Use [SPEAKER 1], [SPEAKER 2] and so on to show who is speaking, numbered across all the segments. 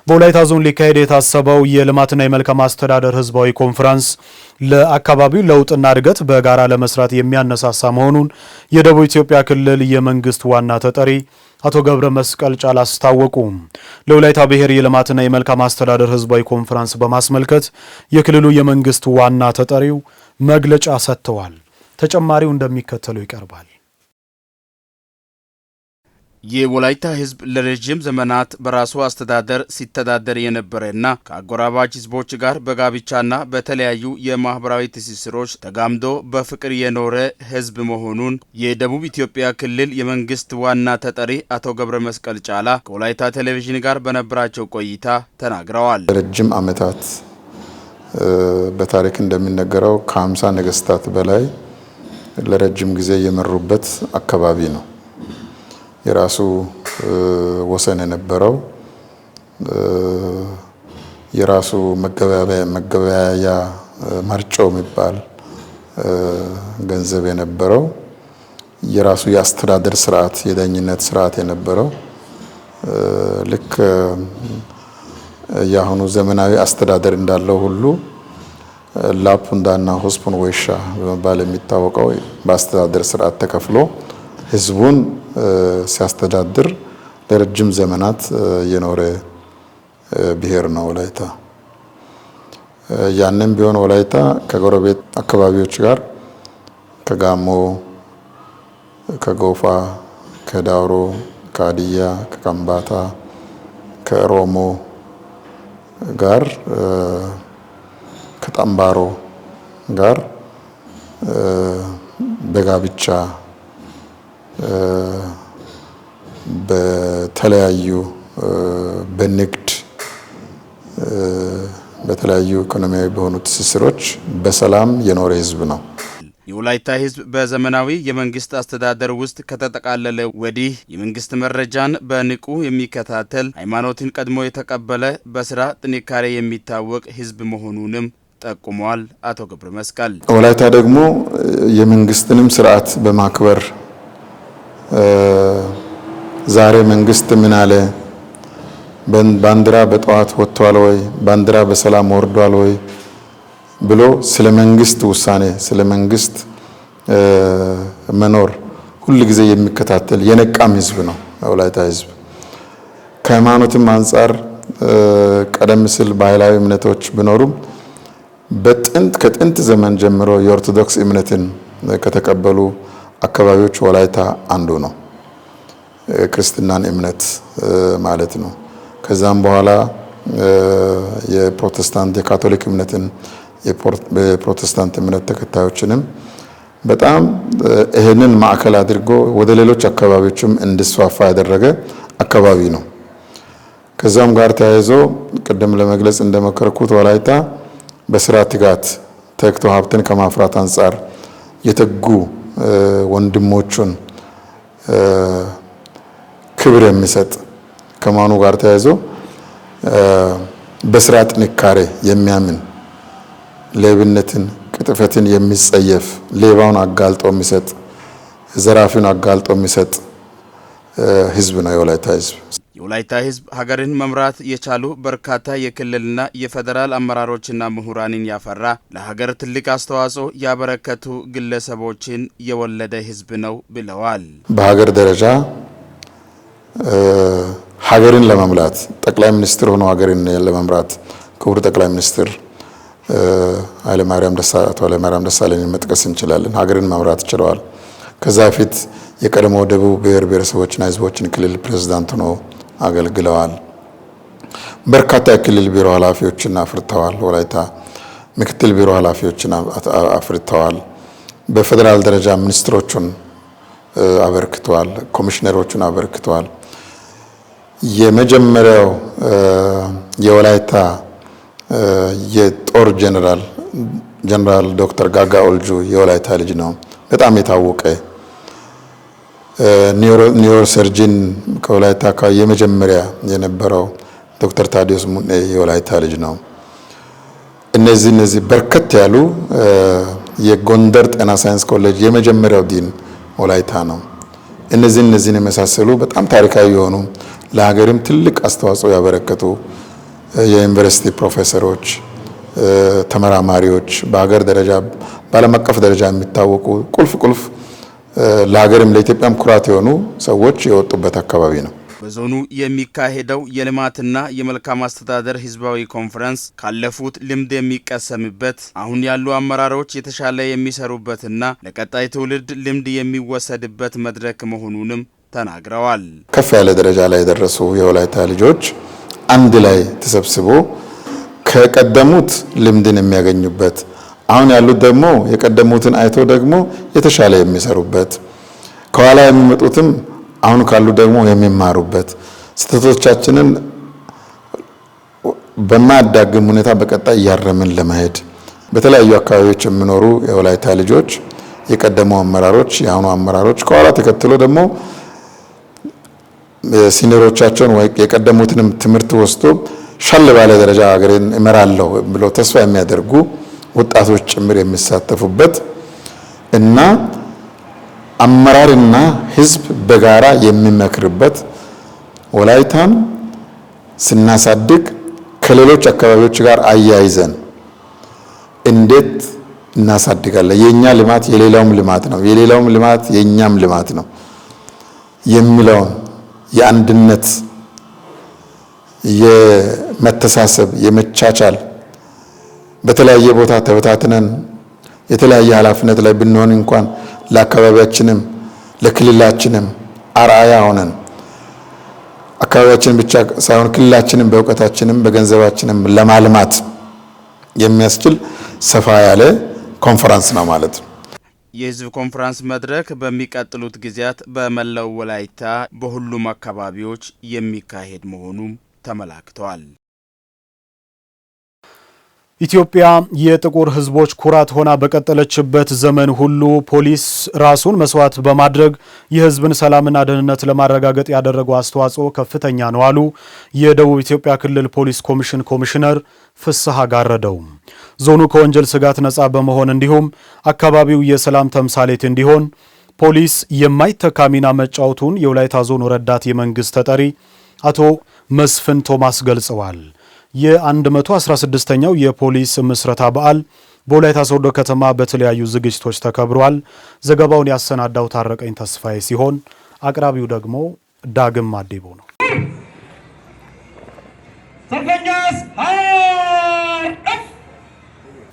[SPEAKER 1] በወላይታ ዞን ሊካሄድ የታሰበው የልማትና የመልካም አስተዳደር ህዝባዊ ኮንፈረንስ ለአካባቢው ለውጥና እድገት በጋራ ለመስራት የሚያነሳሳ መሆኑን የደቡብ ኢትዮጵያ ክልል የመንግስት ዋና ተጠሪ አቶ ገብረ መስቀል ጫላ አስታወቁ። ለወላይታ ብሔር የልማትና የመልካም አስተዳደር ህዝባዊ ኮንፈረንስ በማስመልከት የክልሉ የመንግስት ዋና ተጠሪው መግለጫ ሰጥተዋል። ተጨማሪው እንደሚከተለው ይቀርባል።
[SPEAKER 2] የወላይታ ህዝብ ለረጅም ዘመናት በራሱ አስተዳደር ሲተዳደር የነበረና ከአጎራባች ህዝቦች ጋር በጋብቻና በተለያዩ የማህበራዊ ትስስሮች ተጋምዶ በፍቅር የኖረ ህዝብ መሆኑን የደቡብ ኢትዮጵያ ክልል የመንግስት ዋና ተጠሪ አቶ ገብረ መስቀል ጫላ ከወላይታ ቴሌቪዥን ጋር በነበራቸው ቆይታ ተናግረዋል።
[SPEAKER 3] ረጅም ዓመታት በታሪክ እንደሚነገረው ከ50 ነገስታት በላይ ለረጅም ጊዜ የመሩበት አካባቢ ነው። የራሱ ወሰን የነበረው የራሱ መገበያያ ማርጮ የሚባል ገንዘብ የነበረው የራሱ የአስተዳደር ስርዓት የዳኝነት ስርዓት የነበረው ልክ ያሁኑ ዘመናዊ አስተዳደር እንዳለው ሁሉ ላፑንዳና ሆስፑን ወይሻ በመባል የሚታወቀው በአስተዳደር ስርዓት ተከፍሎ ህዝቡን ሲያስተዳድር ለረጅም ዘመናት የኖረ ብሔር ነው ወላይታ። ያንን ቢሆን ወላይታ ከጎረቤት አካባቢዎች ጋር ከጋሞ፣ ከጎፋ፣ ከዳውሮ፣ ከሀዲያ፣ ከከምባታ፣ ከኦሮሞ ጋር ከጠምባሮ ጋር በጋብቻ በተለያዩ በንግድ በተለያዩ ኢኮኖሚያዊ በሆኑ ትስስሮች በሰላም የኖረ ህዝብ ነው።
[SPEAKER 2] የወላይታ ህዝብ በዘመናዊ የመንግስት አስተዳደር ውስጥ ከተጠቃለለ ወዲህ የመንግስት መረጃን በንቁ የሚከታተል ሃይማኖትን ቀድሞ የተቀበለ በስራ ጥንካሬ የሚታወቅ ህዝብ መሆኑንም ጠቁመዋል። አቶ ገብረ መስቀል
[SPEAKER 3] ወላይታ ደግሞ የመንግስትንም ስርዓት በማክበር ዛሬ መንግስት ምን አለ፣ ባንዲራ በጠዋት ወጥቷል ወይ፣ ባንዲራ በሰላም ወርዷል ወይ ብሎ ስለ መንግስት ውሳኔ ስለ መንግስት መኖር ሁሉ ጊዜ የሚከታተል የነቃም ህዝብ ነው ወላይታ ህዝብ። ከሃይማኖትም አንፃር ቀደም ሲል ባህላዊ እምነቶች ቢኖሩም ከጥንት ዘመን ጀምሮ የኦርቶዶክስ እምነትን ከተቀበሉ አካባቢዎች ወላይታ አንዱ ነው። ክርስትናን እምነት ማለት ነው። ከዛም በኋላ የፕሮቴስታንት የካቶሊክ እምነትን የፕሮቴስታንት እምነት ተከታዮችንም በጣም ይሄንን ማዕከል አድርጎ ወደ ሌሎች አካባቢዎችም እንዲስፋፋ ያደረገ አካባቢ ነው። ከዛም ጋር ተያይዞ ቅድም ለመግለጽ እንደመከርኩት ወላይታ በስራ ትጋት ተግቶ ሀብትን ከማፍራት አንፃር የተጉ ወንድሞቹን ክብር የሚሰጥ ከማኑ ጋር ተያይዞ በስራ ጥንካሬ የሚያምን ሌብነትን፣ ቅጥፈትን የሚጸየፍ ሌባውን አጋልጦ የሚሰጥ ዘራፊውን አጋልጦ የሚሰጥ ህዝብ ነው የወላይታ ህዝብ።
[SPEAKER 2] የወላይታ ህዝብ ሀገርን መምራት የቻሉ በርካታ የክልልና የፌደራል አመራሮችና ምሁራንን ያፈራ ለሀገር ትልቅ አስተዋጽኦ ያበረከቱ ግለሰቦችን የወለደ ህዝብ ነው ብለዋል።
[SPEAKER 3] በሀገር ደረጃ ሀገርን ለመምራት ጠቅላይ ሚኒስትር ሆኖ ሀገርን ለመምራት ክቡር ጠቅላይ ሚኒስትር ኃይለማርያም ደሳለኝን መጥቀስ እንችላለን። ሀገርን መምራት ችለዋል። ከዛ በፊት የቀድሞ ደቡብ ብሔር ብሔረሰቦችና ህዝቦችን ክልል ፕሬዝዳንት ሆኖ አገልግለዋል። በርካታ የክልል ቢሮ ኃላፊዎችን አፍርተዋል። ወላይታ ምክትል ቢሮ ኃላፊዎችን አፍርተዋል። በፌደራል ደረጃ ሚኒስትሮቹን አበርክተዋል። ኮሚሽነሮቹን አበርክተዋል። የመጀመሪያው የወላይታ የጦር ጀነራል ዶክተር ጋጋ ኦልጁ የወላይታ ልጅ ነው። በጣም የታወቀ ኒውሮሰርጂን ከወላይታ አካባቢ የመጀመሪያ የነበረው ዶክተር ታዲዮስ ሙኔ የወላይታ ልጅ ነው። እነዚህ በርከት ያሉ የጎንደር ጤና ሳይንስ ኮሌጅ የመጀመሪያው ዲን ወላይታ ነው። እነዚህን የመሳሰሉ በጣም ታሪካዊ የሆኑ ለሀገርም ትልቅ አስተዋጽኦ ያበረከቱ የዩኒቨርሲቲ ፕሮፌሰሮች፣ ተመራማሪዎች በሀገር ደረጃ በዓለም አቀፍ ደረጃ የሚታወቁ ቁልፍ ለሀገርም ለኢትዮጵያም ኩራት የሆኑ ሰዎች የወጡበት አካባቢ ነው።
[SPEAKER 2] በዞኑ የሚካሄደው የልማትና የመልካም አስተዳደር ህዝባዊ ኮንፈረንስ ካለፉት ልምድ የሚቀሰምበት አሁን ያሉ አመራሮች የተሻለ የሚሰሩበትና ለቀጣይ ትውልድ ልምድ የሚወሰድበት መድረክ መሆኑንም ተናግረዋል።
[SPEAKER 3] ከፍ ያለ ደረጃ ላይ የደረሱ የወላይታ ልጆች አንድ ላይ ተሰብስቦ ከቀደሙት ልምድን የሚያገኙበት አሁን ያሉት ደግሞ የቀደሙትን አይቶ ደግሞ የተሻለ የሚሰሩበት ከኋላ የሚመጡትም አሁን ካሉ ደግሞ የሚማሩበት ስህተቶቻችንን በማያዳግም ሁኔታ በቀጣይ እያረምን ለመሄድ በተለያዩ አካባቢዎች የሚኖሩ የወላይታ ልጆች የቀደሙ አመራሮች የአሁኑ አመራሮች ከኋላ ተከትሎ ደግሞ ሲኒየሮቻቸውን ወይ የቀደሙትንም ትምህርት ወስዶ ሻል ባለ ደረጃ ሀገሬን እመራለሁ ብለው ተስፋ የሚያደርጉ ወጣቶች ጭምር የሚሳተፉበት እና አመራርና ህዝብ በጋራ የሚመክርበት ወላይታን ስናሳድግ ከሌሎች አካባቢዎች ጋር አያይዘን እንዴት እናሳድጋለን፣ የኛ ልማት የሌላውም ልማት ነው፣ የሌላውም ልማት የኛም ልማት ነው የሚለውን የአንድነት የመተሳሰብ የመቻቻል በተለያየ ቦታ ተበታትነን የተለያየ ኃላፊነት ላይ ብንሆን እንኳን ለአካባቢያችንም ለክልላችንም አርአያ ሆነን አካባቢያችን ብቻ ሳይሆን ክልላችንም በእውቀታችንም በገንዘባችንም ለማልማት የሚያስችል ሰፋ ያለ ኮንፈረንስ ነው ማለት ነው።
[SPEAKER 2] የህዝብ ኮንፈረንስ መድረክ በሚቀጥሉት ጊዜያት በመላው ወላይታ በሁሉም አካባቢዎች የሚካሄድ መሆኑም ተመላክተዋል።
[SPEAKER 1] ኢትዮጵያ የጥቁር ህዝቦች ኩራት ሆና በቀጠለችበት ዘመን ሁሉ ፖሊስ ራሱን መስዋዕት በማድረግ የህዝብን ሰላምና ደህንነት ለማረጋገጥ ያደረገው አስተዋጽኦ ከፍተኛ ነው አሉ የደቡብ ኢትዮጵያ ክልል ፖሊስ ኮሚሽን ኮሚሽነር ፍስሐ ጋረደው። ዞኑ ከወንጀል ስጋት ነጻ በመሆን እንዲሁም አካባቢው የሰላም ተምሳሌት እንዲሆን ፖሊስ የማይተካ ሚና መጫወቱን የወላይታ ዞን ረዳት የመንግስት ተጠሪ አቶ መስፍን ቶማስ ገልጸዋል። የ116ኛው የፖሊስ ምስረታ በዓል በወላይታ ሶዶ ከተማ በተለያዩ ዝግጅቶች ተከብሯል። ዘገባውን ያሰናዳው ታረቀኝ ተስፋዬ ሲሆን አቅራቢው ደግሞ ዳግም ማዴቦ ነው።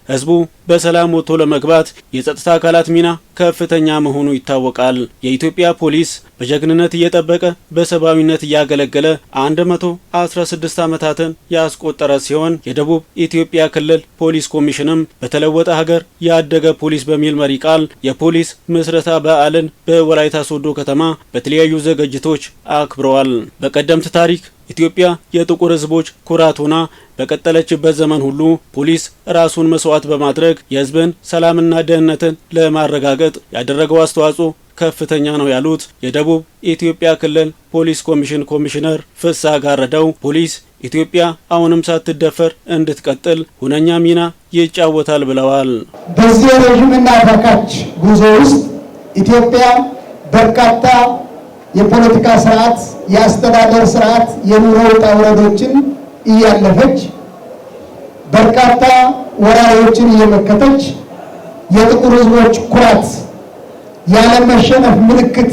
[SPEAKER 4] ህዝቡ በሰላም ወጥቶ ለመግባት የጸጥታ አካላት ሚና ከፍተኛ መሆኑ ይታወቃል። የኢትዮጵያ ፖሊስ በጀግንነት እየጠበቀ በሰብአዊነት እያገለገለ 116 ዓመታትን ያስቆጠረ ሲሆን የደቡብ ኢትዮጵያ ክልል ፖሊስ ኮሚሽንም በተለወጠ ሀገር ያደገ ፖሊስ በሚል መሪ ቃል የፖሊስ ምስረታ በዓልን በወላይታ ሶዶ ከተማ በተለያዩ ዝግጅቶች አክብረዋል። በቀደምት ታሪክ ኢትዮጵያ የጥቁር ህዝቦች ኩራት ሆና በቀጠለችበት ዘመን ሁሉ ፖሊስ ራሱን መስዋዕት በማድረግ የህዝብን ሰላምና ደህንነትን ለማረጋገጥ ያደረገው አስተዋጽኦ ከፍተኛ ነው ያሉት የደቡብ ኢትዮጵያ ክልል ፖሊስ ኮሚሽን ኮሚሽነር ፍስሐ ጋረደው ፖሊስ ኢትዮጵያ አሁንም ሳትደፈር እንድትቀጥል ሁነኛ ሚና ይጫወታል ብለዋል።
[SPEAKER 5] በዚህ ረጅምና አዳጋች ጉዞ ውስጥ ኢትዮጵያ በርካታ የፖለቲካ ስርዓት፣ የአስተዳደር ስርዓት፣ የኑሮ ውጣ ውረዶችን እያለፈች በርካታ ወራሪዎችን እየመከተች የጥቁር ህዝቦች ኩራት፣ ያለመሸነፍ ምልክት፣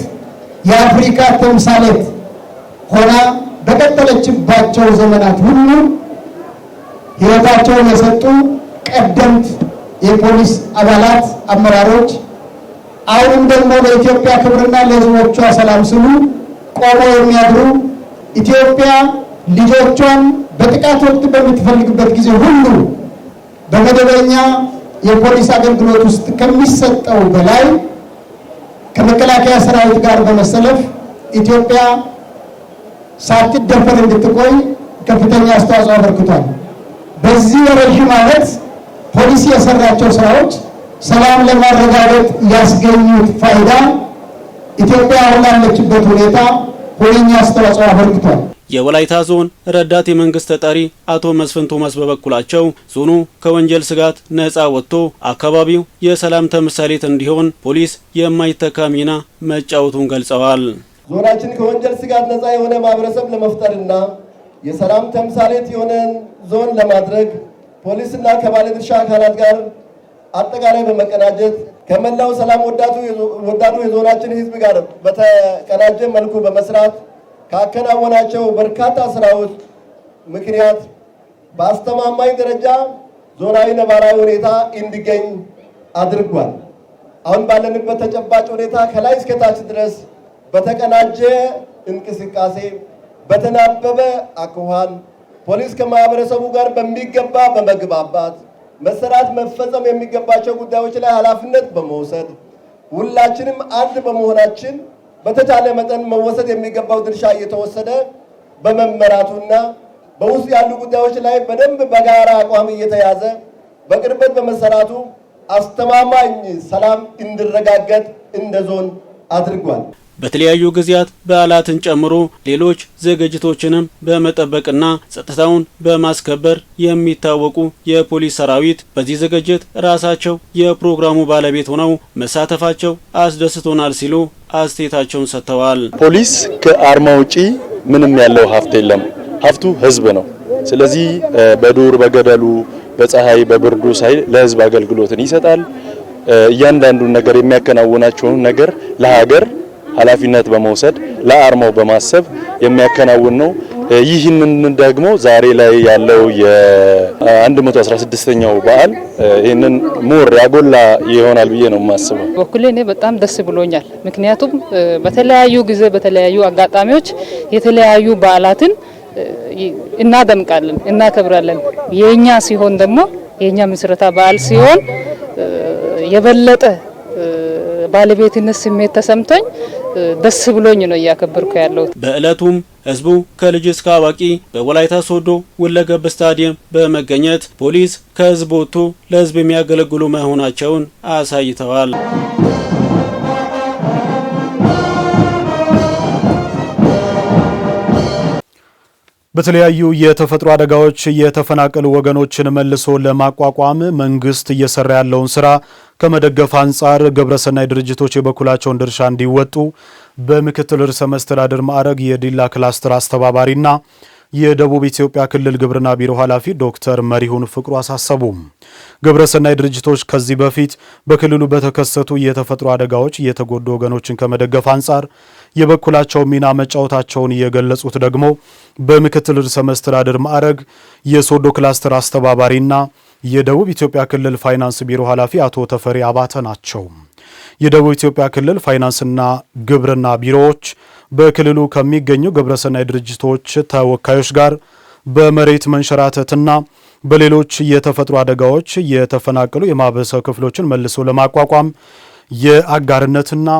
[SPEAKER 5] የአፍሪካ ተምሳሌት ሆና በቀጠለችባቸው ዘመናት ሁሉ ህይወታቸውን የሰጡ ቀደምት የፖሊስ አባላት፣ አመራሮች አሁንም ደግሞ ለኢትዮጵያ ክብርና ለህዝቦቿ ሰላም ሲሉ ቆመው የሚያድሩ ኢትዮጵያ ልጆቿን በጥቃት ወቅት በምትፈልግበት ጊዜ ሁሉ በመደበኛ የፖሊስ አገልግሎት ውስጥ ከሚሰጠው በላይ ከመከላከያ ሰራዊት ጋር በመሰለፍ ኢትዮጵያ ሳትደፈር እንድትቆይ ከፍተኛ አስተዋጽኦ አበርክቷል። በዚህ ረጅም ዓመት ፖሊስ የሰራቸው ስራዎች ሰላም ለማረጋገጥ ያስገኙት ፋይዳ ኢትዮጵያ አሁን ላለችበት ሁኔታ ሁነኛ አስተዋጽኦ አበርክቷል።
[SPEAKER 4] የወላይታ ዞን ረዳት የመንግስት ተጠሪ አቶ መስፍን ቶማስ በበኩላቸው ዞኑ ከወንጀል ስጋት ነጻ ወጥቶ አካባቢው የሰላም ተምሳሌት እንዲሆን ፖሊስ የማይተካ ሚና መጫወቱን ገልጸዋል።
[SPEAKER 6] ዞናችን ከወንጀል ስጋት ነጻ የሆነ ማህበረሰብ ለመፍጠርና የሰላም ተምሳሌት የሆነን ዞን ለማድረግ ፖሊስና ከባለድርሻ አካላት ጋር አጠቃላይ በመቀናጀት ከመላው ሰላም ወዳዱ የዞናችን ህዝብ ጋር በተቀናጀ መልኩ በመስራት ካከናወናቸው በርካታ ስራዎች ምክንያት በአስተማማኝ ደረጃ ዞናዊ ነባራዊ ሁኔታ እንዲገኝ አድርጓል። አሁን ባለንበት ተጨባጭ ሁኔታ ከላይ እስከ ታች ድረስ በተቀናጀ እንቅስቃሴ በተናበበ አኳኋን ፖሊስ ከማህበረሰቡ ጋር በሚገባ በመግባባት መሰራት መፈጸም የሚገባቸው ጉዳዮች ላይ ኃላፊነት በመውሰድ ሁላችንም አንድ በመሆናችን በተቻለ መጠን መወሰድ የሚገባው ድርሻ እየተወሰደ በመመራቱና በውስጥ ያሉ ጉዳዮች ላይ በደንብ በጋራ አቋም እየተያዘ በቅርበት በመሰራቱ አስተማማኝ ሰላም እንዲረጋገጥ እንደ ዞን አድርጓል።
[SPEAKER 4] በተለያዩ ጊዜያት በዓላትን ጨምሮ ሌሎች ዝግጅቶችንም በመጠበቅና ጸጥታውን በማስከበር የሚታወቁ የፖሊስ ሰራዊት በዚህ ዝግጅት ራሳቸው የፕሮግራሙ ባለቤት ሆነው መሳተፋቸው አስደስቶናል ሲሉ አስተያየታቸውን ሰጥተዋል።
[SPEAKER 7] ፖሊስ ከአርማ ውጪ ምንም ያለው ሀብት የለም። ሀብቱ ህዝብ ነው። ስለዚህ በዱር በገደሉ በፀሐይ በብርዱ ሳይል ለህዝብ አገልግሎትን ይሰጣል። እያንዳንዱን ነገር የሚያከናውናቸውን ነገር ለሀገር ኃላፊነት በመውሰድ ለአርማው በማሰብ የሚያከናውን ነው። ይህንን ደግሞ ዛሬ ላይ ያለው የ116ኛው በዓል ይህንን ሞር ያጎላ ይሆናል ብዬ ነው የማስበው።
[SPEAKER 8] በኩሌ እኔ በጣም ደስ ብሎኛል። ምክንያቱም በተለያዩ ጊዜ በተለያዩ አጋጣሚዎች የተለያዩ በዓላትን እናደምቃለን፣ እናከብራለን። የኛ ሲሆን ደግሞ የኛ ምስረታ በዓል ሲሆን የበለጠ ባለቤትነት ስሜት ተሰምቶኝ ደስ ብሎኝ ነው እያከበርኩ ያለው።
[SPEAKER 4] በእለቱም ህዝቡ ከልጅ እስከ አዋቂ በወላይታ ሶዶ ሁለገብ ስታዲየም በመገኘት ፖሊስ ከህዝብ ወጥቶ ለህዝብ የሚያገለግሉ መሆናቸውን አሳይተዋል።
[SPEAKER 1] በተለያዩ የተፈጥሮ አደጋዎች የተፈናቀሉ ወገኖችን መልሶ ለማቋቋም መንግስት እየሰራ ያለውን ስራ ከመደገፍ አንጻር ግብረሰናይ ድርጅቶች የበኩላቸውን ድርሻ እንዲወጡ በምክትል ርዕሰ መስተዳድር ማዕረግ የዲላ ክላስተር አስተባባሪና የደቡብ ኢትዮጵያ ክልል ግብርና ቢሮ ኃላፊ ዶክተር መሪሁን ፍቅሩ አሳሰቡ። ግብረሰናይ ድርጅቶች ከዚህ በፊት በክልሉ በተከሰቱ የተፈጥሮ አደጋዎች የተጎዱ ወገኖችን ከመደገፍ አንጻር የበኩላቸው ሚና መጫወታቸውን የገለጹት ደግሞ በምክትል ርዕሰ መስተዳድር ማዕረግ የሶዶ ክላስተር አስተባባሪና የደቡብ ኢትዮጵያ ክልል ፋይናንስ ቢሮ ኃላፊ አቶ ተፈሪ አባተ ናቸው። የደቡብ ኢትዮጵያ ክልል ፋይናንስና ግብርና ቢሮዎች በክልሉ ከሚገኙ ግብረሰናይ ድርጅቶች ተወካዮች ጋር በመሬት መንሸራተትና በሌሎች የተፈጥሮ አደጋዎች የተፈናቀሉ የማህበረሰብ ክፍሎችን መልሶ ለማቋቋም የአጋርነትና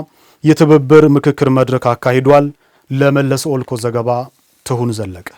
[SPEAKER 1] የትብብር ምክክር መድረክ አካሂዷል። ለመለስ ኦልኮ ዘገባ ትሁን ዘለቀ።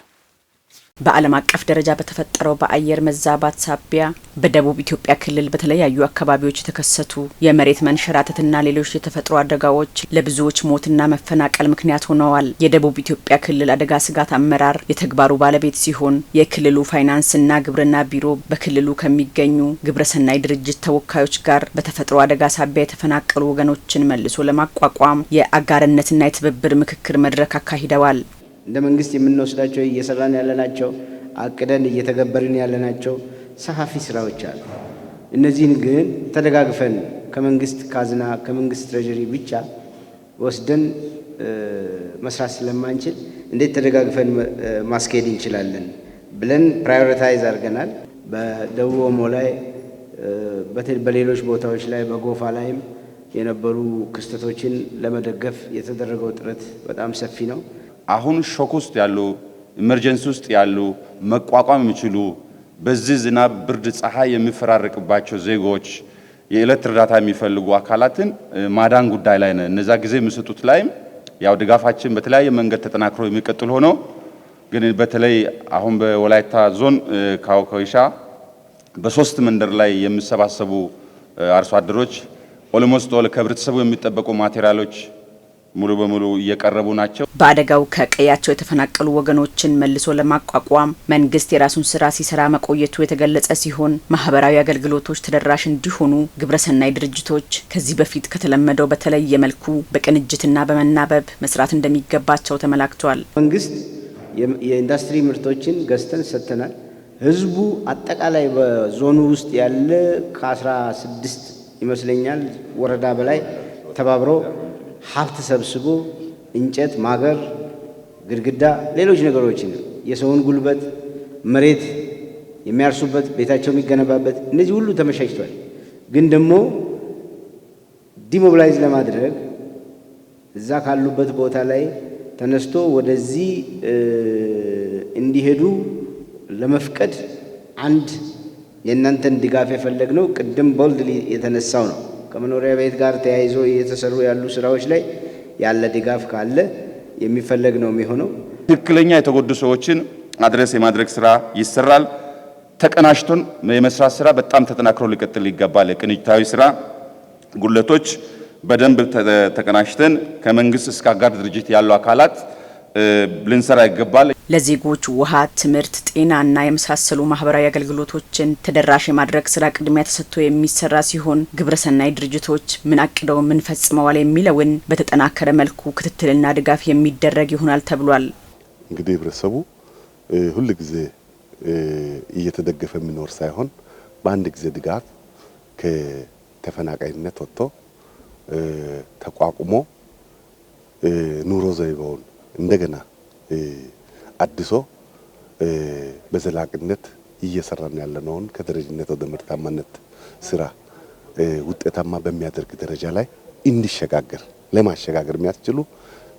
[SPEAKER 9] በዓለም አቀፍ ደረጃ በተፈጠረው በአየር መዛባት ሳቢያ በደቡብ ኢትዮጵያ ክልል በተለያዩ አካባቢዎች የተከሰቱ የመሬት መንሸራተትና ሌሎች የተፈጥሮ አደጋዎች ለብዙዎች ሞትና መፈናቀል ምክንያት ሆነዋል። የደቡብ ኢትዮጵያ ክልል አደጋ ስጋት አመራር የተግባሩ ባለቤት ሲሆን የክልሉ ፋይናንስና ግብርና ቢሮ በክልሉ ከሚገኙ ግብረሰናይ ድርጅት ተወካዮች ጋር በተፈጥሮ አደጋ ሳቢያ የተፈናቀሉ ወገኖችን መልሶ ለማቋቋም የአጋርነትና የትብብር ምክክር መድረክ አካሂደዋል።
[SPEAKER 10] እንደ መንግስት የምንወስዳቸው እየሰራን ያለናቸው አቅደን እየተገበርን ያለናቸው ሰፋፊ ስራዎች አሉ። እነዚህን ግን ተደጋግፈን ከመንግስት ካዝና ከመንግስት ትሬጀሪ ብቻ ወስደን መስራት ስለማንችል እንዴት ተደጋግፈን ማስኬድ እንችላለን ብለን ፕራዮሪታይዝ አድርገናል። በደቡብ ኦሞ ላይ በሌሎች ቦታዎች ላይ በጎፋ ላይም የነበሩ ክስተቶችን ለመደገፍ የተደረገው ጥረት በጣም ሰፊ ነው።
[SPEAKER 11] አሁን ሾክ ውስጥ ያሉ ኢመርጀንሲ ውስጥ ያሉ መቋቋም የሚችሉ በዚህ ዝናብ፣ ብርድ፣ ፀሐይ የሚፈራረቅባቸው ዜጎች የዕለት እርዳታ የሚፈልጉ አካላትን ማዳን ጉዳይ ላይ ነው። እነዛ ጊዜ የሚሰጡት ላይም ያው ድጋፋችን በተለያየ መንገድ ተጠናክሮ የሚቀጥል ሆኖ ግን በተለይ አሁን በወላይታ ዞን ካውካይሻ በሶስት መንደር ላይ የሚሰባሰቡ አርሶ አደሮች ኦልሞስት ኦል ከህብረተሰቡ የሚጠበቁ ማቴሪያሎች ሙሉ በሙሉ እየቀረቡ ናቸው።
[SPEAKER 9] በአደጋው ከቀያቸው የተፈናቀሉ ወገኖችን መልሶ ለማቋቋም መንግስት የራሱን ስራ ሲሰራ መቆየቱ የተገለጸ ሲሆን ማህበራዊ አገልግሎቶች ተደራሽ እንዲሆኑ ግብረሰናይ ድርጅቶች ከዚህ በፊት ከተለመደው በተለየ መልኩ በቅንጅትና በመናበብ መስራት እንደሚገባቸው ተመላክቷል።
[SPEAKER 10] መንግስት የኢንዱስትሪ ምርቶችን ገዝተን ሰጥተናል። ህዝቡ አጠቃላይ በዞኑ ውስጥ ያለ ከ16 ይመስለኛል ወረዳ በላይ ተባብሮ ሀብት ሰብስቦ እንጨት፣ ማገር፣ ግድግዳ፣ ሌሎች ነገሮችን የሰውን ጉልበት መሬት የሚያርሱበት ቤታቸው የሚገነባበት እነዚህ ሁሉ ተመቻችቷል። ግን ደግሞ ዲሞቢላይዝ ለማድረግ እዛ ካሉበት ቦታ ላይ ተነስቶ ወደዚህ እንዲሄዱ ለመፍቀድ አንድ የእናንተን ድጋፍ የፈለግነው ቅድም ቦልድሊ የተነሳው ነው። ከመኖሪያ ቤት ጋር ተያይዞ እየተሰሩ ያሉ ስራዎች ላይ ያለ ድጋፍ ካለ የሚፈለግ ነው የሚሆነው።
[SPEAKER 11] ትክክለኛ የተጎዱ ሰዎችን አድረስ የማድረግ ስራ ይሰራል። ተቀናጅቶን የመስራት ስራ በጣም ተጠናክሮ ሊቀጥል ይገባል። የቅንጅታዊ ስራ ጉለቶች በደንብ ተቀናጅተን ከመንግስት እስከ አጋር ድርጅት ያሉ አካላት ልንሰራ ይገባል።
[SPEAKER 9] ለዜጎች ውሃ፣ ትምህርት፣ ጤናና የመሳሰሉ ማህበራዊ አገልግሎቶችን ተደራሽ የማድረግ ስራ ቅድሚያ ተሰጥቶ የሚሰራ ሲሆን ግብረሰናይ ድርጅቶች ምን አቅደው ምን ፈጽመዋል የሚለውን በተጠናከረ መልኩ ክትትልና ድጋፍ የሚደረግ ይሆናል ተብሏል።
[SPEAKER 12] እንግዲህ ህብረተሰቡ ሁሉ ጊዜ እየተደገፈ የሚኖር ሳይሆን በአንድ ጊዜ ድጋፍ ከተፈናቃይነት ወጥቶ ተቋቁሞ ኑሮ ዘይቤውን እንደገና አድሶ በዘላቂነት እየሰራን ያለነውን ከደረጃነት ወደ ምርታማነት ስራ ውጤታማ በሚያደርግ ደረጃ ላይ እንዲሸጋገር ለማሸጋገር የሚያስችሉ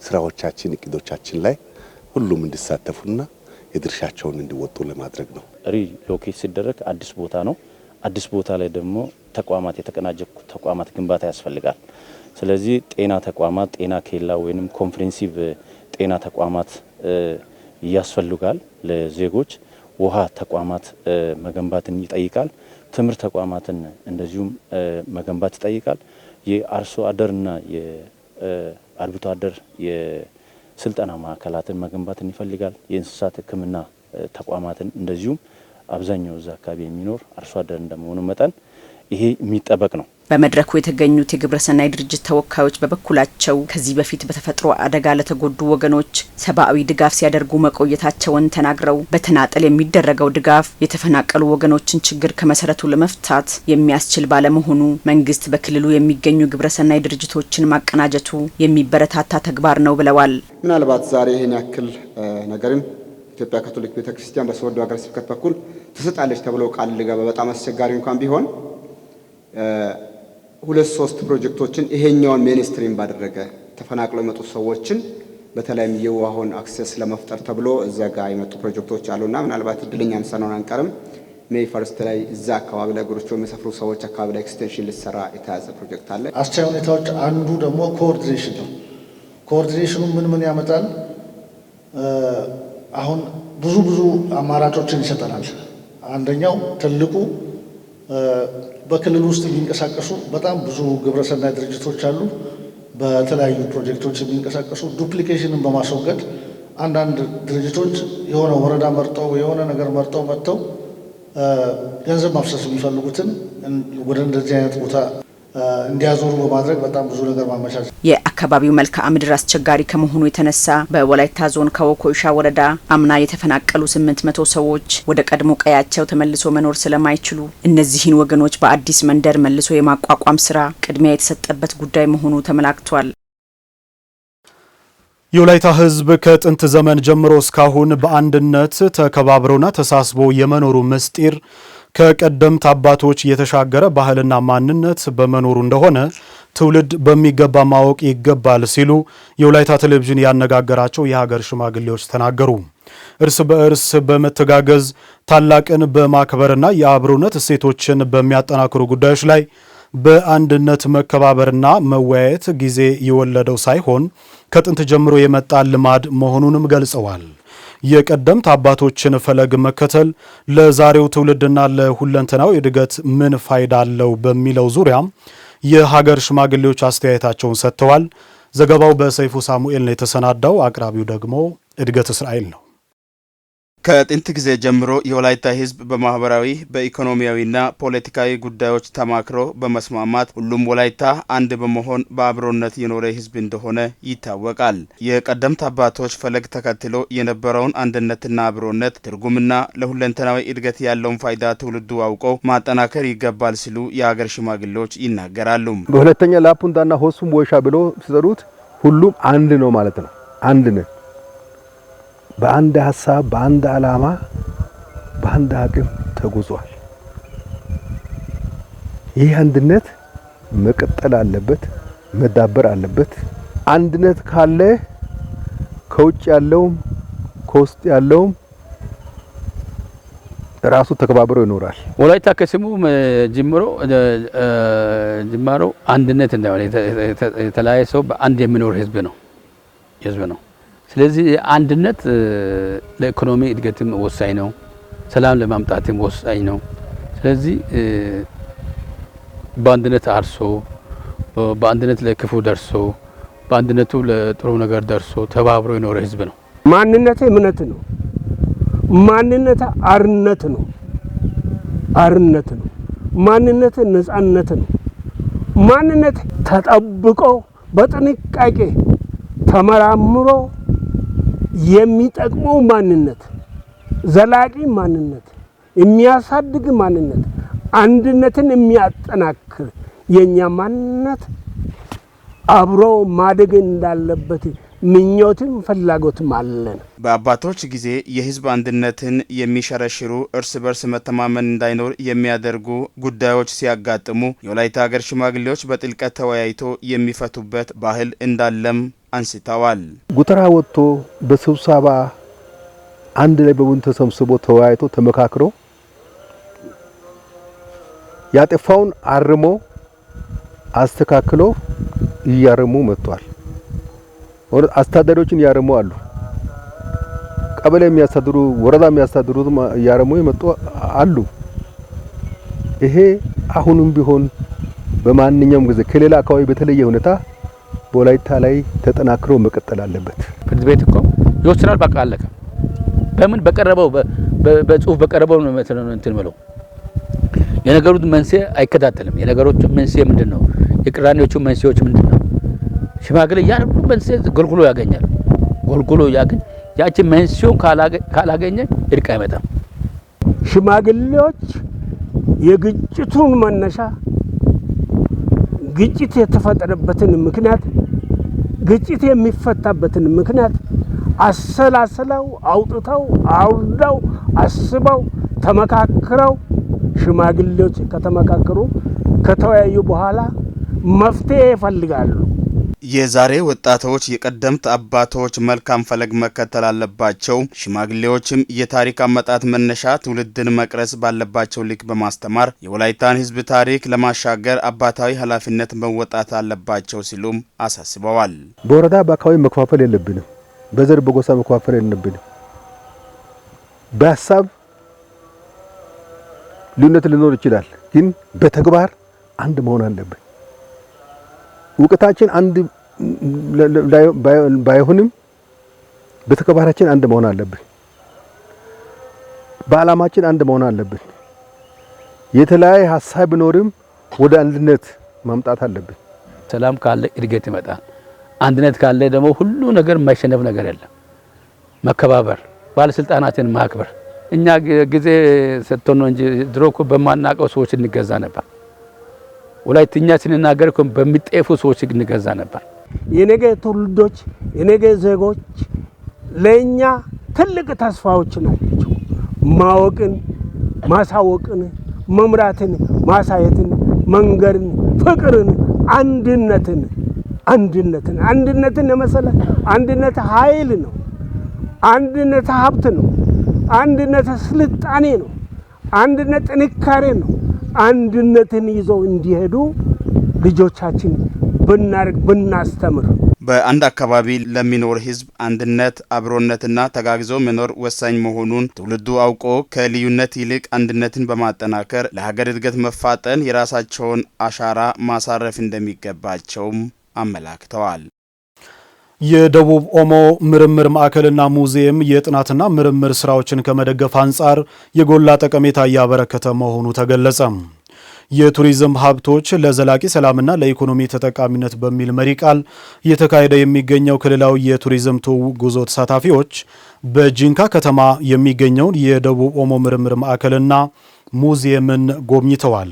[SPEAKER 12] ስራዎቻችን እቅዶቻችን ላይ ሁሉም እንዲሳተፉና የድርሻቸውን እንዲወጡ ለማድረግ ነው።
[SPEAKER 13] ሪሎኬት ሲደረግ አዲስ ቦታ ነው። አዲስ ቦታ ላይ ደግሞ ተቋማት የተቀናጀ ተቋማት ግንባታ ያስፈልጋል። ስለዚህ ጤና ተቋማት ጤና ኬላ ወይንም ኮምፕሬሄንሲቭ ጤና ተቋማት ያስፈልጋል። ለዜጎች ውሃ ተቋማት መገንባትን ይጠይቃል። ትምህርት ተቋማትን እንደዚሁም መገንባት ይጠይቃል። የአርሶ አደርና የአርብቶ አደር የስልጠና ማዕከላትን መገንባትን ይፈልጋል። የእንስሳት ሕክምና ተቋማትን እንደዚሁም አብዛኛው እዛ አካባቢ የሚኖር አርሶ አደር እንደመሆኑ መጠን ይሄ የሚጠበቅ ነው።
[SPEAKER 9] በመድረኩ የተገኙት የግብረሰናይ ድርጅት ተወካዮች በበኩላቸው ከዚህ በፊት በተፈጥሮ አደጋ ለተጎዱ ወገኖች ሰብአዊ ድጋፍ ሲያደርጉ መቆየታቸውን ተናግረው በተናጠል የሚደረገው ድጋፍ የተፈናቀሉ ወገኖችን ችግር ከመሰረቱ ለመፍታት የሚያስችል ባለመሆኑ መንግስት በክልሉ የሚገኙ ግብረሰናይ ድርጅቶችን ማቀናጀቱ የሚበረታታ ተግባር ነው ብለዋል።
[SPEAKER 14] ምናልባት ዛሬ ይህን ያክል ነገርን ኢትዮጵያ ካቶሊክ ቤተክርስቲያን በሶዶ ሀገረ ስብከት በኩል ትሰጣለች ተብሎ ቃል ሊገባ በጣም አስቸጋሪ እንኳን ቢሆን 2-3 ፕሮጀክቶችን ይሄኛውን ሜንስትሪም ባደረገ ተፈናቅለው የመጡ ሰዎችን በተለይም የውሃውን አክሰስ ለመፍጠር ተብሎ እዛ ጋር የመጡ ፕሮጀክቶች አሉና ምናልባት እድለኛ አንሰናውን አንቀርም ሜይ ፈርስት ላይ እዛ አካባቢ ላይ ጉርቾ የሚሰፍሩ ሰዎች አካባቢ ላይ ኤክስቴንሽን ሊሰራ የተያዘ ፕሮጀክት አለ።
[SPEAKER 15] አስቻይ ሁኔታዎች አንዱ ደግሞ ኮኦርዲኔሽን ነው። ኮኦርዲኔሽኑ ምን ያመጣል? አሁን ብዙ አማራጮችን ይሰጠናል። አንደኛው ትልቁ በክልል ውስጥ የሚንቀሳቀሱ በጣም ብዙ ግብረሰናይ ድርጅቶች አሉ። በተለያዩ ፕሮጀክቶች የሚንቀሳቀሱ ዱፕሊኬሽንን በማስወገድ አንዳንድ ድርጅቶች የሆነ ወረዳ መርጠው የሆነ ነገር መርጠው መጥተው ገንዘብ ማፍሰስ የሚፈልጉትን ወደ እንደዚህ አይነት ቦታ እንዲያዞሩ በማድረግ በጣም ብዙ ነገር ማመቻቸት።
[SPEAKER 9] የአካባቢው መልክዓ ምድር አስቸጋሪ ከመሆኑ የተነሳ በወላይታ ዞን ከወኮይሻ ወረዳ አምና የተፈናቀሉ 800 ሰዎች ወደ ቀድሞ ቀያቸው ተመልሶ መኖር ስለማይችሉ እነዚህን ወገኖች በአዲስ መንደር መልሶ የማቋቋም ስራ ቅድሚያ የተሰጠበት ጉዳይ መሆኑ ተመላክቷል።
[SPEAKER 1] የወላይታ ሕዝብ ከጥንት ዘመን ጀምሮ እስካሁን በአንድነት ተከባብሮና ተሳስቦ የመኖሩ ምስጢር ከቀደምት አባቶች የተሻገረ ባህልና ማንነት በመኖሩ እንደሆነ ትውልድ በሚገባ ማወቅ ይገባል ሲሉ የወላይታ ቴሌቪዥን ያነጋገራቸው የሀገር ሽማግሌዎች ተናገሩ። እርስ በእርስ በመተጋገዝ ታላቅን በማክበርና የአብሮነት እሴቶችን በሚያጠናክሩ ጉዳዮች ላይ በአንድነት መከባበርና መወያየት ጊዜ የወለደው ሳይሆን ከጥንት ጀምሮ የመጣ ልማድ መሆኑንም ገልጸዋል። የቀደምት አባቶችን ፈለግ መከተል ለዛሬው ትውልድና ለሁለንተናው እድገት ምን ፋይዳ አለው በሚለው ዙሪያ የሀገር ሽማግሌዎች አስተያየታቸውን ሰጥተዋል። ዘገባው በሰይፉ ሳሙኤል ነው የተሰናዳው። አቅራቢው ደግሞ እድገት እስራኤል ነው።
[SPEAKER 2] ከጥንት ጊዜ ጀምሮ የወላይታ ህዝብ በማህበራዊ በኢኮኖሚያዊና ፖለቲካዊ ጉዳዮች ተማክሮ በመስማማት ሁሉም ወላይታ አንድ በመሆን በአብሮነት የኖረ ህዝብ እንደሆነ ይታወቃል። የቀደምት አባቶች ፈለግ ተከትሎ የነበረውን አንድነትና አብሮነት ትርጉምና ለሁለንተናዊ እድገት ያለውን ፋይዳ ትውልዱ አውቀው ማጠናከር ይገባል ሲሉ የሀገር ሽማግሌዎች ይናገራሉ።
[SPEAKER 16] በሁለተኛ ላፑንታና ሆሱም ወሻ ብሎ ሲሰሩት ሁሉም አንድ ነው ማለት ነው። አንድ ነው። በአንድ ሐሳብ በአንድ ዓላማ በአንድ አቅም ተጉዟል። ይህ አንድነት መቀጠል አለበት፣ መዳበር አለበት። አንድነት ካለ ከውጭ ያለውም ከውስጥ ያለውም ራሱ ተከባብሮ ይኖራል።
[SPEAKER 17] ወላይታ ከስሙ ጅማሮ አንድነት እንደሆነ የተለያየ ሰው በአንድ የሚኖር ህዝብ ነው። ስለዚህ አንድነት ለኢኮኖሚ እድገትም ወሳኝ ነው፣ ሰላም ለማምጣትም ወሳኝ ነው። ስለዚህ በአንድነት አርሶ በአንድነት ለክፉ ደርሶ በአንድነቱ ለጥሩ ነገር ደርሶ ተባብሮ የኖረ ህዝብ ነው።
[SPEAKER 18] ማንነት እምነት ነው። ማንነት አርነት ነው። ማንነት ነጻነት ነው። ማንነት ተጠብቆ በጥንቃቄ ተመራምሮ የሚጠቅመው ማንነት፣ ዘላቂ ማንነት፣ የሚያሳድግ ማንነት፣ አንድነትን የሚያጠናክር የኛ ማንነት አብሮ ማደግ እንዳለበት ምኞትም ፍላጎትም አለን።
[SPEAKER 2] በአባቶች ጊዜ የህዝብ አንድነትን የሚሸረሽሩ እርስ በርስ መተማመን እንዳይኖር የሚያደርጉ ጉዳዮች ሲያጋጥሙ የወላይታ ሀገር ሽማግሌዎች በጥልቀት ተወያይቶ የሚፈቱበት ባህል እንዳለም አንስተዋል።
[SPEAKER 16] ጉተራ ወጥቶ በስብሰባ አንድ ላይ በቡድን ተሰብስቦ ተወያይቶ ተመካክሮ ያጠፋውን አርሞ አስተካክሎ እያረሙ መጥቷል። አስተዳዳሪዎችን ያረሙ አሉ። ቀበሌ የሚያስተዳድሩ ወረዳ የሚያስተዳድሩ ያረሙ የመጡ አሉ። ይሄ አሁንም ቢሆን በማንኛውም ጊዜ ከሌላ አካባቢ በተለየ ሁኔታ በወላይታ ላይ ተጠናክሮ መቀጠል አለበት።
[SPEAKER 17] ፍርድ ቤት እኮ ይወስናል። በቃ አለቀ። በምን በቀረበው በጽሁፍ በቀረበው ነው እንትን ብለው የነገሩት መንስኤ አይከታተልም። የነገሮች መንስኤ ምንድነው? የቅራኔዎቹ መንስኤዎች ምንድነው? ሽማግሌ ያን መንስኤ ጎልጉሎ ያገኛል። ያቺ መንስኤውን ካላገኘ እርቅ አይመጣም።
[SPEAKER 18] ሽማግሌዎች የግጭቱን መነሻ ግጭት የተፈጠረበትን ምክንያት ግጭት የሚፈታበትን ምክንያት አሰላስለው አውጥተው አውርደው አስበው ተመካክረው ሽማግሌዎች ከተመካከሩ ከተወያዩ በኋላ መፍትሄ ይፈልጋሉ።
[SPEAKER 2] የዛሬ ወጣቶች የቀደምት አባቶች መልካም ፈለግ መከተል አለባቸው። ሽማግሌዎችም የታሪክ አመጣጥ መነሻ ትውልድን መቅረጽ ባለባቸው ልክ በማስተማር የወላይታን ህዝብ ታሪክ ለማሻገር አባታዊ ኃላፊነት መወጣት አለባቸው ሲሉም አሳስበዋል።
[SPEAKER 16] በወረዳ በአካባቢ መከፋፈል የለብንም። በዘር በጎሳ መከፋፈል የለብንም። በሀሳብ ልዩነት ሊኖር ይችላል፣ ግን በተግባር አንድ መሆን አለብን። እውቀታችን አንድ ባይሆንም በተግባራችን አንድ መሆን አለብን። በዓላማችን አንድ መሆን አለብን። የተለያየ ሀሳብ ቢኖርም ወደ አንድነት ማምጣት አለብን።
[SPEAKER 17] ሰላም ካለ እድገት ይመጣል። አንድነት ካለ ደግሞ ሁሉ ነገር የማይሸነፍ ነገር የለም። መከባበር፣ ባለስልጣናትን ማክበር። እኛ ጊዜ ሰጥቶን ነው እንጂ ድሮ እኮ በማናውቀው ሰዎች እንገዛ ነበር። ወላይትኛ ስንናገር እኮ በሚጤፉ ሰዎች እንገዛ ነበር።
[SPEAKER 18] የነገ ትውልዶች የነገ ዜጎች ለኛ ትልቅ ተስፋዎች ናቸው። ማወቅን፣ ማሳወቅን፣ መምራትን፣ ማሳየትን፣ መንገርን፣ ፍቅርን፣ አንድነትን የመሰለ አንድነት ኃይል ነው። አንድነት ሀብት ነው። አንድነት ስልጣኔ ነው። አንድነት ጥንካሬ ነው። አንድነትን ይዘው እንዲሄዱ ልጆቻችን ብናስተምር።
[SPEAKER 2] በአንድ አካባቢ ለሚኖር ህዝብ አንድነት፣ አብሮነትና ተጋግዞ መኖር ወሳኝ መሆኑን ትውልዱ አውቆ ከልዩነት ይልቅ አንድነትን በማጠናከር ለሀገር እድገት መፋጠን የራሳቸውን አሻራ ማሳረፍ እንደሚገባቸውም አመላክተዋል።
[SPEAKER 1] የደቡብ ኦሞ ምርምር ማዕከልና ሙዚየም የጥናትና ምርምር ስራዎችን ከመደገፍ አንጻር የጎላ ጠቀሜታ እያበረከተ መሆኑ ተገለጸ። የቱሪዝም ሀብቶች ለዘላቂ ሰላምና ለኢኮኖሚ ተጠቃሚነት በሚል መሪ ቃል እየተካሄደ የሚገኘው ክልላዊ የቱሪዝም ትውውቅ ጉዞ ተሳታፊዎች በጂንካ ከተማ የሚገኘውን የደቡብ ኦሞ ምርምር ማዕከልና ሙዚየምን ጎብኝተዋል።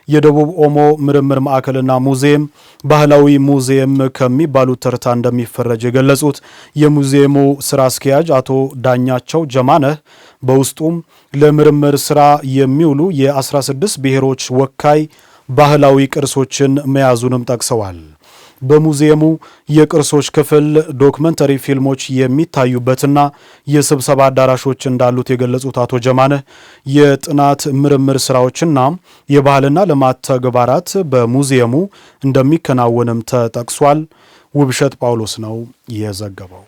[SPEAKER 1] የደቡብ ኦሞ ምርምር ማዕከልና ሙዚየም ባህላዊ ሙዚየም ከሚባሉት ተርታ እንደሚፈረጅ የገለጹት የሙዚየሙ ስራ አስኪያጅ አቶ ዳኛቸው ጀማነህ በውስጡም ለምርምር ስራ የሚውሉ የ16 ብሔሮች ወካይ ባህላዊ ቅርሶችን መያዙንም ጠቅሰዋል። በሙዚየሙ የቅርሶች ክፍል ዶክመንተሪ ፊልሞች የሚታዩበትና የስብሰባ አዳራሾች እንዳሉት የገለጹት አቶ ጀማነህ የጥናት ምርምር ስራዎችና የባህልና ልማት ተግባራት በሙዚየሙ እንደሚከናወንም ተጠቅሷል። ውብሸት ጳውሎስ ነው የዘገበው።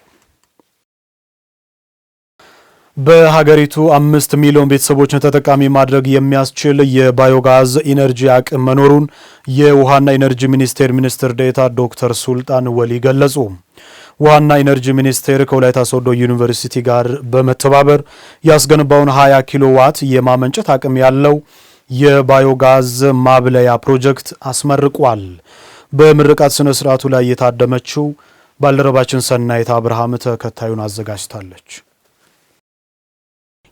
[SPEAKER 1] በሀገሪቱ 5 ሚሊዮን ቤተሰቦችን ተጠቃሚ ማድረግ የሚያስችል የባዮጋዝ ኢነርጂ አቅም መኖሩን የውሃና ኢነርጂ ሚኒስቴር ሚኒስትር ዴኤታ ዶክተር ሱልጣን ወሊ ገለጹ። ውሃና ኢነርጂ ሚኒስቴር ከወላይታ ሶዶ ዩኒቨርሲቲ ጋር በመተባበር ያስገነባውን 20 ኪሎዋት የማመንጨት አቅም ያለው የባዮጋዝ ማብለያ ፕሮጀክት አስመርቋል። በምርቃት ስነ ስርዓቱ ላይ የታደመችው ባልደረባችን ሰናይት አብርሃም ተከታዩን አዘጋጅታለች።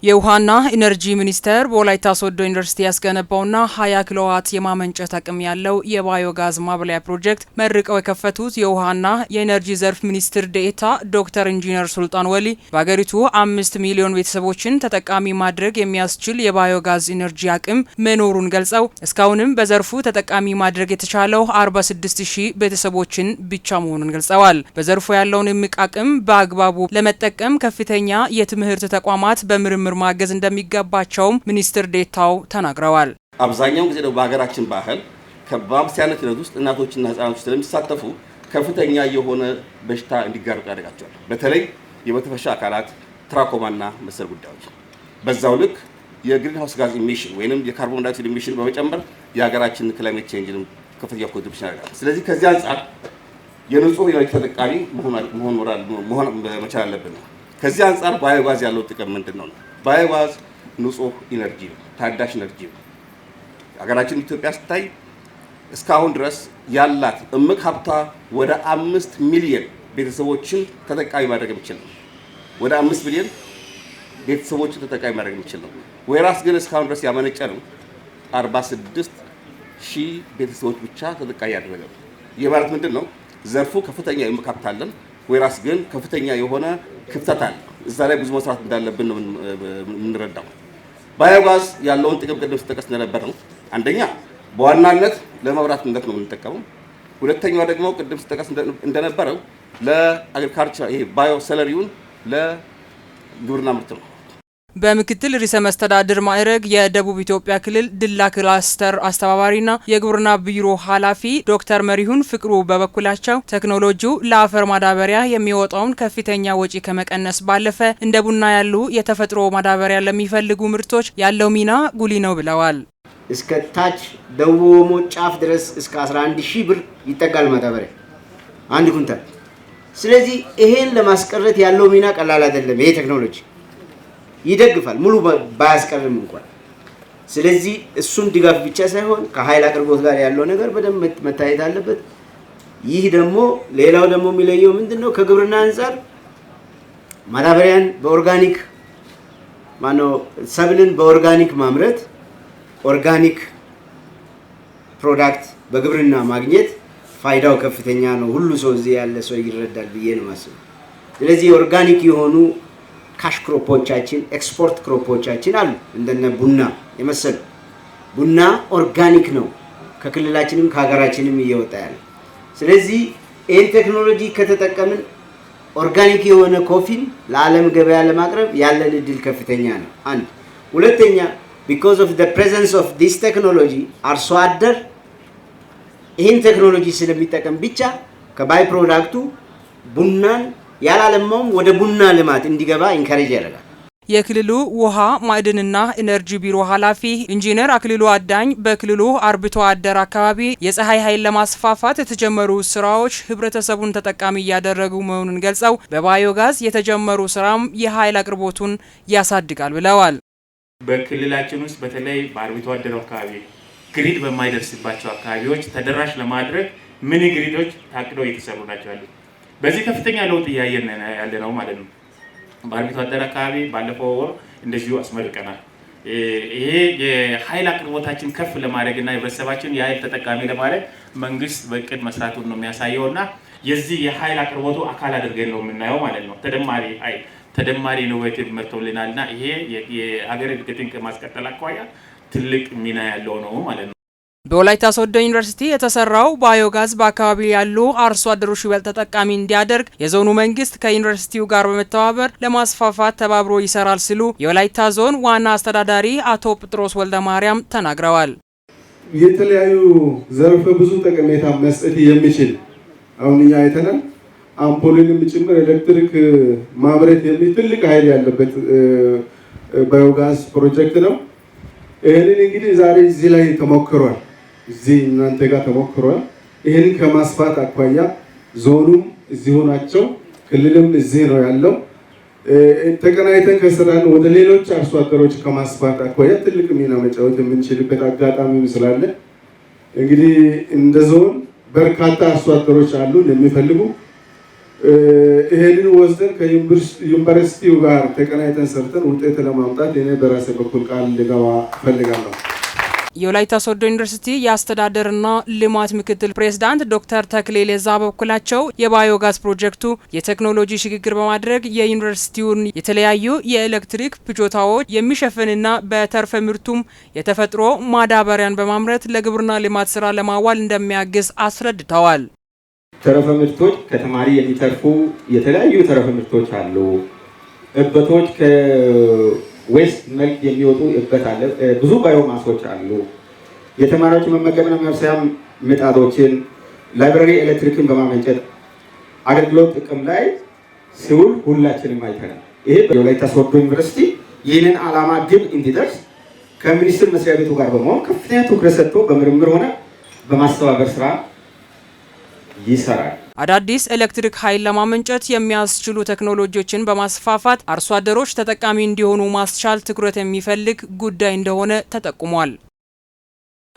[SPEAKER 19] የውሃና ኢነርጂ ሚኒስቴር በወላይታ ሶዶ ዩኒቨርሲቲ ያስገነባውና 20 ኪሎዋት የማመንጨት አቅም ያለው የባዮጋዝ ማብለያ ፕሮጀክት መርቀው የከፈቱት የውሃና የኢነርጂ ዘርፍ ሚኒስትር ዴኤታ ዶክተር ኢንጂነር ሱልጣን ወሊ በሀገሪቱ 5 ሚሊዮን ቤተሰቦችን ተጠቃሚ ማድረግ የሚያስችል የባዮጋዝ ኢነርጂ አቅም መኖሩን ገልጸው እስካሁንም በዘርፉ ተጠቃሚ ማድረግ የተቻለው 46000 ቤተሰቦችን ብቻ መሆኑን ገልጸዋል። በዘርፉ ያለውን እምቅ አቅም በአግባቡ ለመጠቀም ከፍተኛ የትምህርት ተቋማት በምርምር ማገዝ እንደሚገባቸውም ሚኒስትር ዴታው ተናግረዋል።
[SPEAKER 20] አብዛኛው ጊዜ ነው በሀገራችን ባህል ከማብሰያነት ሂደት ውስጥ እናቶችና ህጻናቶች ስለሚሳተፉ ከፍተኛ የሆነ በሽታ እንዲጋለጡ ያደርጋቸዋል። በተለይ የመተንፈሻ አካላት ትራኮማና መሰል ጉዳዮች። በዛው ልክ የግሪን ሃውስ ጋዝ ኢሚሽን ወይንም የካርቦን ዳይኦክሳይድ ኢሚሽን በመጨመር የሀገራችን ክላይሜት ቼንጅንም ከፍተኛ ኮንትሪቢዩሽን ያደርጋል። ስለዚህ ከዚህ አንጻር የንጹህ ኢነርጂ ተጠቃሚ መሆን መቻል አለብን። ከዚህ አንጻር ባዮጋዝ ያለው ጥቅም ምንድነው? ባዮጋዝ ንጹህ ኢነርጂ ነው፣ ታዳሽ ኢነርጂ ነው። ሀገራችን ኢትዮጵያ ስታይ እስካሁን ድረስ ያላት እምቅ ሀብታ ወደ 5 ሚሊዮን ቤተሰቦችን ተጠቃሚ ማድረግ የሚችል ነው። ወደ 5 ሚሊዮን ቤተሰቦችን ተጠቃሚ ማድረግ የሚችል ነው። ወይራስ ግን እስካሁን ድረስ ያመነጨ ነው 46000 ቤተሰቦች ብቻ ተጠቃሚ ያደረገ ነው። ይህ ማለት ምንድነው? ዘርፉ ከፍተኛ እምቅ ሀብት አለን፣ ወይራስ ግን ከፍተኛ የሆነ ክፍተት አለ። እዛ ላይ ብዙ መስራት እንዳለብን ነው የምንረዳው። ባዮጋዝ ያለውን ጥቅም ቅድም ሲጠቀስ እንደነበር ነው። አንደኛ በዋናነት ለመብራትነት ነው የምንጠቀመው። ሁለተኛው ደግሞ ቅድም ሲጠቀስ እንደነበረው ለአግሪካልቸር ይሄ ባዮ ሰለሪውን ለግብርና ምርት ነው።
[SPEAKER 19] በምክትል ርዕሰ መስተዳድር ማዕረግ የደቡብ ኢትዮጵያ ክልል ድላ ክላስተር አስተባባሪና የግብርና ቢሮ ኃላፊ ዶክተር መሪሁን ፍቅሩ በበኩላቸው ቴክኖሎጂው ለአፈር ማዳበሪያ የሚወጣውን ከፍተኛ ወጪ ከመቀነስ ባለፈ እንደ ቡና ያሉ የተፈጥሮ ማዳበሪያ ለሚፈልጉ ምርቶች ያለው ሚና ጉልህ ነው ብለዋል።
[SPEAKER 10] እስከ ታች ደቡብ ኦሞ ጫፍ ድረስ እስከ 11000 ብር ይጠጋል ማዳበሪያ አንድ ኩንታል። ስለዚህ ይሄን ለማስቀረት ያለው ሚና ቀላል አይደለም። ይሄ ቴክኖሎጂ ይደግፋል ሙሉ ባያስቀርም እንኳን። ስለዚህ እሱን ድጋፍ ብቻ ሳይሆን ከኃይል አቅርቦት ጋር ያለው ነገር በደንብ መታየት አለበት። ይህ ደግሞ ሌላው ደግሞ የሚለየው ምንድነው? ከግብርና አንፃር ማዳበሪያን በኦርጋኒክ ሰብልን በኦርጋኒክ ማምረት ኦርጋኒክ ፕሮዳክት በግብርና ማግኘት ፋይዳው ከፍተኛ ነው። ሁሉ ሰው እዚህ ያለ ሰው ይረዳል ብዬ ነው ማስበው። ስለዚህ ኦርጋኒክ የሆኑ ካሽ ክሮፖቻችን ኤክስፖርት ክሮፖቻችን አሉ እንደነ ቡና የመሰሉ። ቡና ኦርጋኒክ ነው፣ ከክልላችንም ከሀገራችንም እየወጣ ያለ። ስለዚህ ይህን ቴክኖሎጂ ከተጠቀምን ኦርጋኒክ የሆነ ኮፊን ለዓለም ገበያ ለማቅረብ ያለን እድል ከፍተኛ ነው። አንድ ሁለተኛ because of the presence of this technology አርሶ አደር ይህን ቴክኖሎጂ ስለሚጠቀም ብቻ ከባይ ፕሮዳክቱ ቡናን ያላለማውም ወደ ቡና ልማት እንዲገባ ኢንካሬጅ ያደርጋል።
[SPEAKER 19] የክልሉ ውሃ ማዕድንና ኢነርጂ ቢሮ ኃላፊ ኢንጂነር አክሊሉ አዳኝ በክልሉ አርብቶ አደር አካባቢ የፀሐይ ኃይል ለማስፋፋት የተጀመሩ ስራዎች ህብረተሰቡን ተጠቃሚ እያደረጉ መሆኑን ገልጸው በባዮጋዝ የተጀመሩ ስራም የኃይል አቅርቦቱን ያሳድጋል ብለዋል።
[SPEAKER 21] በክልላችን ውስጥ በተለይ በአርብቶ አደር አካባቢ ግሪድ በማይደርስባቸው አካባቢዎች ተደራሽ ለማድረግ ሚኒ ግሪዶች ታቅደው እየተሰሩ ናቸው ያሉት። በዚህ ከፍተኛ ለውጥ እያየን ያለ ነው ማለት ነው። በአርብቶ አደር አካባቢ ባለፈው ወር እንደዚሁ አስመርቀናል። ይሄ የኃይል አቅርቦታችን ከፍ ለማድረግና ህብረተሰባችን የኃይል ተጠቃሚ ለማድረግ መንግስት በእቅድ መስራቱን ነው የሚያሳየውና የዚህ የኃይል አቅርቦቱ አካል አድርገን ነው የምናየው ማለት ነው። ተደማሪ ኢኖቬቲቭ መጥቶልናልና ይሄ የሀገር እድገትን ከማስቀጠል አኳያ ትልቅ ሚና ያለው ነው ማለት ነው።
[SPEAKER 19] በወላይታ ሶዶ ዩኒቨርሲቲ የተሰራው ባዮጋዝ በአካባቢው ያሉ አርሶ አደሮች ይበልጥ ተጠቃሚ እንዲያደርግ የዞኑ መንግስት ከዩኒቨርሲቲው ጋር በመተባበር ለማስፋፋት ተባብሮ ይሰራል ሲሉ የወላይታ ዞን ዋና አስተዳዳሪ አቶ ጴጥሮስ ወልደ ማርያም ተናግረዋል።
[SPEAKER 22] የተለያዩ ዘርፈ ብዙ ጠቀሜታ መስጠት የሚችል አሁን እኛ አይተናል። አምፖልንም ጭምር ኤሌክትሪክ ማብረት የሚል ትልቅ ኃይል ያለበት ባዮጋዝ ፕሮጀክት ነው። ይሄንን እንግዲህ ዛሬ እዚህ ላይ ተሞክሯል። እዚህ እናንተ ጋር ተሞክሯል። ይሄንን ከማስፋት አኳያ ዞኑም እዚሁ ናቸው፣ ክልልም እዚህ ነው ያለው። ተቀናይተን ከሰራን ወደ ሌሎች አርሶ አደሮች ከማስፋት አኳያ ትልቅ ሚና መጫወት የምንችልበት አጋጣሚም ስላለ እንግዲህ እንደ ዞን በርካታ አርሶ አደሮች አሉ የሚፈልጉ ይሄንን ወስደን ከዩኒቨርሲቲው ጋር ተቀናይተን ሰርተን ውጤት ለማምጣት እኔ በራሴ በኩል ቃል ልገባ ፈልጋለሁ።
[SPEAKER 19] የወላይታ ሶዶ ዩኒቨርሲቲ የአስተዳደርና ልማት ምክትል ፕሬዝዳንት ዶክተር ተክሌ ሌዛ በበኩላቸው የባዮጋዝ ፕሮጀክቱ የቴክኖሎጂ ሽግግር በማድረግ የዩኒቨርሲቲውን የተለያዩ የኤሌክትሪክ ፍጆታዎች የሚሸፍንና በተርፈ ምርቱም የተፈጥሮ ማዳበሪያን በማምረት ለግብርና ልማት ስራ ለማዋል እንደሚያግዝ አስረድተዋል።
[SPEAKER 23] ተረፈ ምርቶች ከተማሪ የሚተርፉ የተለያዩ ተረፈ ምርቶች አሉ። እበቶች ከዌስት መልክ የሚወጡ እበት አለ። ብዙ ባዮማሶች አሉ። የተማሪዎች መመገቢያ ማብሰያ ምጣዶችን፣ ላይብራሪ ኤሌክትሪክን በማመንጨት አገልግሎት ጥቅም ላይ ሲውል ሁላችንም አይተናል። ይሄ በወላይታ ሶዶ ዩኒቨርሲቲ ይህንን ዓላማ ግብ እንዲደርስ ከሚኒስቴር መስሪያ ቤቱ ጋር በመሆን ከፍተኛ ትኩረት ሰጥቶ በምርምር ሆነ በማስተባበር ስራ ይሰራል።
[SPEAKER 19] አዳዲስ ኤሌክትሪክ ኃይል ለማመንጨት የሚያስችሉ ቴክኖሎጂዎችን በማስፋፋት አርሶ አደሮች ተጠቃሚ እንዲሆኑ ማስቻል ትኩረት የሚፈልግ ጉዳይ እንደሆነ ተጠቁሟል።